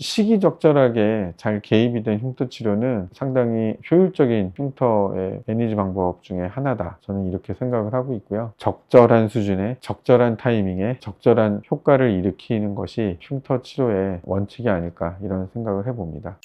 시기적절하게 잘 개입이 된 흉터 치료는 상당히 효율적인 흉터의 매니지 방법 중에 하나다. 저는 이렇게 생각을 하고 있고요. 적절한 수준에, 적절한 타이밍에, 적절한 효과를 일으키는 것이 흉터 치료의 원칙이 아닐까 이런 생각을 해봅니다.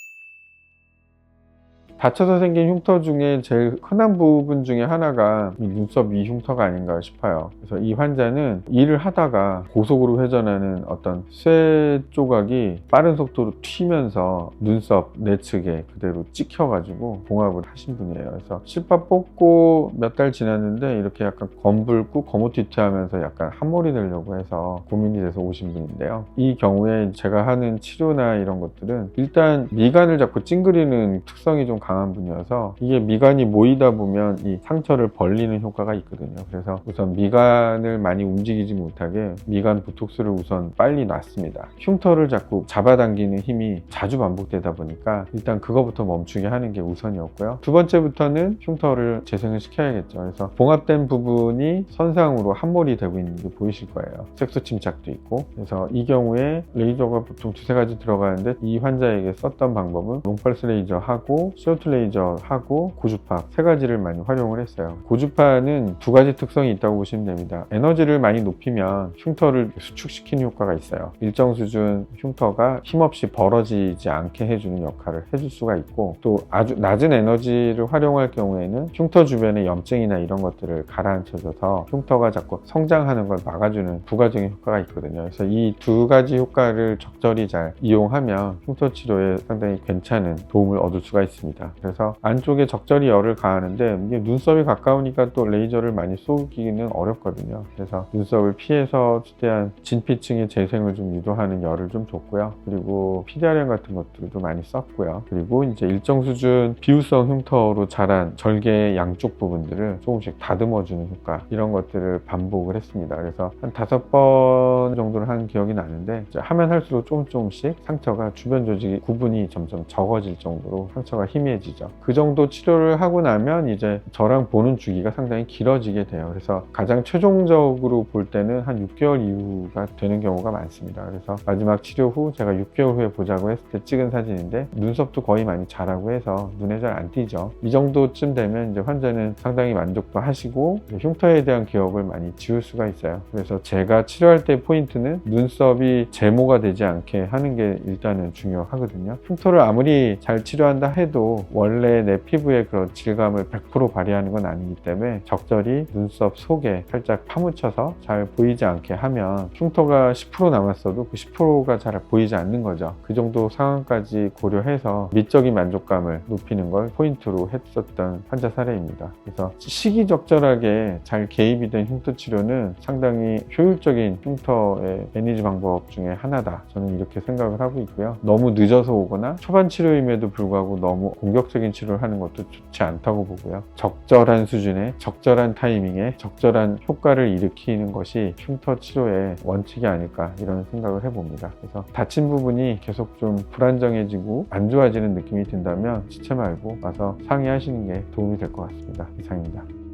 다쳐서 생긴 흉터 중에 제일 흔한 부분 중에 하나가 이 눈썹 위 흉터가 아닌가 싶어요. 그래서 이 환자는 일을 하다가 고속으로 회전하는 어떤 쇠 조각이 빠른 속도로 튀면서 눈썹 내측에 그대로 찍혀가지고 봉합을 하신 분이에요. 그래서 실밥 뽑고 몇 달 지났는데 이렇게 약간 검붉고 거무튀튀하면서 약간 함몰이 되려고 해서 고민이 돼서 오신 분인데요. 이 경우에 제가 하는 치료나 이런 것들은 일단 미간을 자꾸 찡그리는 특성이 좀 강한 분이어서 이게 미간이 모이다 보면 이 상처를 벌리는 효과가 있거든요. 그래서 우선 미간을 많이 움직이지 못하게 미간 보톡스를 우선 빨리 놨습니다. 흉터를 자꾸 잡아당기는 힘이 자주 반복되다 보니까 일단 그거부터 멈추게 하는 게 우선이었고요. 두 번째부터는 흉터를 재생을 시켜야겠죠. 그래서 봉합된 부분이 선상으로 함몰이 되고 있는 게 보이실 거예요. 색소 침착도 있고. 그래서 이 경우에 레이저가 보통 두세 가지 들어가는데 이 환자에게 썼던 방법은 롱펄스 레이저 하고 CO2 레이저 하고 고주파 세 가지를 많이 활용을 했어요. 고주파는 두 가지 특성이 있다고 보시면 됩니다. 에너지를 많이 높이면 흉터를 수축시키는 효과가 있어요. 일정 수준 흉터가 힘없이 벌어지지 않게 해주는 역할을 해줄 수가 있고, 또 아주 낮은 에너지를 활용할 경우에는 흉터 주변의 염증이나 이런 것들을 가라앉혀줘서 흉터가 자꾸 성장하는 걸 막아주는 부가적인 효과가 있거든요. 그래서 이 두 가지 효과를 적절히 잘 이용하면 흉터 치료에 상당히 괜찮은 도움을 얻을 수가 있습니다. 그래서 안쪽에 적절히 열을 가하는데 이게 눈썹이 가까우니까 또 레이저를 많이 쏘기는 어렵거든요. 그래서 눈썹을 피해서 최대한 진피층의 재생을 좀 유도하는 열을 좀 줬고요. 그리고 PDRM 같은 것들도 많이 썼고요. 그리고 이제 일정 수준 비유성 흉터로 자란 절개 양쪽 부분들을 조금씩 다듬어주는 효과, 이런 것들을 반복을 했습니다. 그래서 한 5번 정도를 한 기억이 나는데, 이제 하면 할수록 조금씩 상처가 주변 조직이 구분이 점점 적어질 정도로 상처가 희미해지죠. 그 정도 치료를 하고 나면 이제 저랑 보는 주기가 상당히 길어지게 돼요. 그래서 가장 최종적으로 볼 때는 한 6개월 이후가 되는 경우가 많습니다. 그래서 마지막 치료 후 제가 6개월 후에 보자고 했을 때 찍은 사진인데, 눈썹도 거의 많이 자라고 해서 눈에 잘 안 띄죠. 이 정도쯤 되면 이제 환자는 상당히 만족도 하시고 흉터에 대한 기억을 많이 지울 수가 있어요. 그래서 제가 치료할 때 포인트는 눈썹이 제모가 되지 않게 하는 게 일단은 중요하거든요. 흉터를 아무리 잘 치료한다 해도 원래 내 피부의 그런 질감을 100% 발휘하는 건 아니기 때문에 적절히 눈썹 속에 살짝 파묻혀서 잘 보이지 않게 하면 흉터가 10% 남았어도 그 10%가 잘 보이지 않는 거죠. 그 정도 상황까지 고려해서 미적인 만족감을 높이는 걸 포인트로 했었던 환자 사례입니다. 그래서 시기적절하게 잘 개입이 된 흉터 치료는 상당히 효율적인 흉터의 매니지 방법 중에 하나다. 저는 이렇게 생각을 하고 있고요. 너무 늦어서 오거나 초반 치료임에도 불구하고 너무 공격적인 치료를 하는 것도 좋지 않다고 보고요. 적절한 수준에, 적절한 타이밍에, 적절한 효과를 일으키는 것이 흉터 치료의 원칙이 아닐까 이런 생각을 해봅니다. 그래서 다친 부분이 계속 좀 불안정해지고 안 좋아지는 느낌이 든다면 지체 말고 와서 상의하시는 게 도움이 될 것 같습니다. 이상입니다.